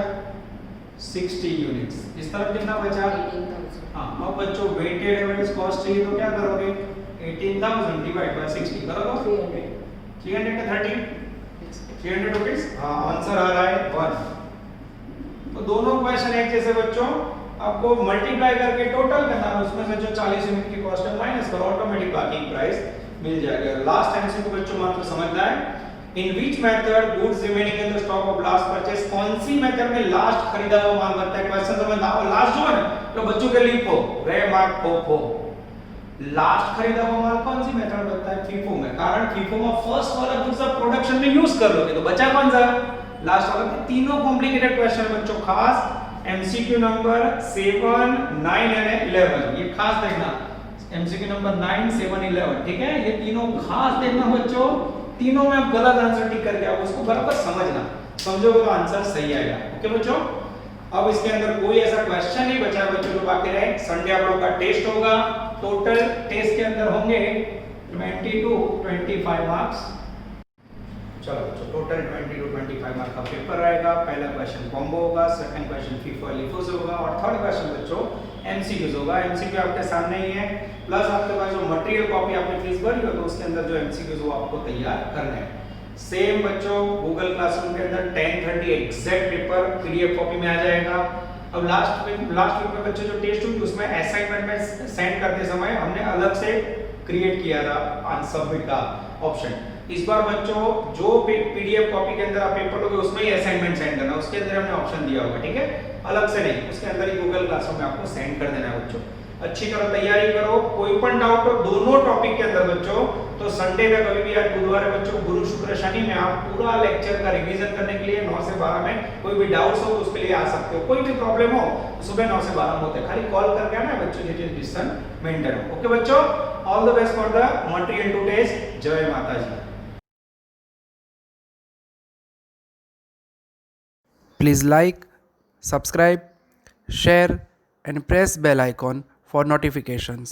60 यूनिट्स, इस तरफ कितना बचा 18,000। हाँ। अब बच्चों वेटेड एवरेज कॉस्ट चाहिए तो क्या करोगे 18,000 डिवाइड बाय 60 करो तो 300 का 30 300 रुपीस। हाँ आंसर आ रहा है 1। तो दोनों क्वेश्चन एक जैसे बच्चों, आपको मल्टीप्लाई करके टोटल करना है, उसमें से जो 40 यूनिट की कॉस्ट है माइनस करो, ऑटोमेटिक बाकी प्राइस मिल जाएगा। लास्ट टाइम से बच्चों मात्र समझना है, in which method goods remaining in the stock of last purchase, कौन सी मेथड में लास्ट खरीदा हुआ माल बनता है। क्वेश्चन समझना, और लास्ट जो है ना तो बच्चों के लिए फो रे मार्क फो लास्ट खरीदा हुआ माल कौन सी मेथड बनता है फीफो में, कारण फीफो में फर्स्ट वाला दूसरा प्रोडक्शन में यूज कर लोगे तो बचा कौन सा लास्ट वाला। तीनों कॉम्प्लिकेटेड क्वेश्चन बच्चों, खास एमसीक्यू नंबर 7 9 और 11 ये खास देखना, एमसीक्यू नंबर 9 7 11 ठीक है, ये तीनों खास देखना बच्चों। तीनों में आप गलत आंसर टिक करके आओ, उसको बराबर समझना, समझोगे तो आंसर सही आएगा, ओके बच्चों। अब इसके अंदर कोई ऐसा क्वेश्चन नहीं बचा बच्चों जो बाकी रहे। संडे आप लोग का टेस्ट होगा, टोटल टेस्ट के अंदर होंगे 20 to 25 मार्क्स। चलो तो टोटल 20 to 25 मार्क का पेपर रहेगा। पहला क्वेश्चन कॉम्बो होगा, सेकंड क्वेश्चन फीफो लिफो से होगा और थर्ड क्वेश्चन बच्चों एमसीक्यूज होगा। एमसीक्यू आपके सामने ही है, प्लस आपके पास जो मटेरियल कॉपी आपने फीस भरी हो तो उसके अंदर जो एमसीक्यूज वो आपको तैयार करने हैं। सेम बच्चों गूगल क्लासरूम के अंदर 10:30 एग्जैक्ट पेपर पीडीएफ कॉपी में आ जाएगा। अब लास्ट वीक में बच्चों जो टेस्ट हुई उसमें असाइनमेंट में सेंड करते समय हमने अलग से क्रिएट किया था आंसर सबमिट का ऑप्शन। इस बार बच्चों जो पीडीएफ कॉपी के अंदर आप पेपर लोगे उसमें ही असाइनमेंट सेंड करना, उसके अंदर हमने ऑप्शन दिया होगा, ठीक है, अलग से नहीं, उसके अंदर ही गूगल क्लासरूम में आपको सेंड कर देना है बच्चों। अच्छी तरह तैयारी करो, कोई पण डाउट हो दोनों टॉपिक के अंदर बच्चों तो संडे का कभी भी, आज बुधवार है बच्चों, गुरु शुक्र शनि में आप पूरा लेक्चर का रिवीजन करने के लिए 9 से 12 में कोई भी डाउट्स हो तो उसके लिए आ सकते हो। कोई भी प्रॉब्लम हो तो सुबह 9 से 12 में होते हैं, खाली कॉल करके आना बच्चों, जिट इज डिस्टेंस मेंटेन हो। ओके बच्चों, all the best for the material to test. जय माता जी। Please like, subscribe, share and press bell icon for notifications.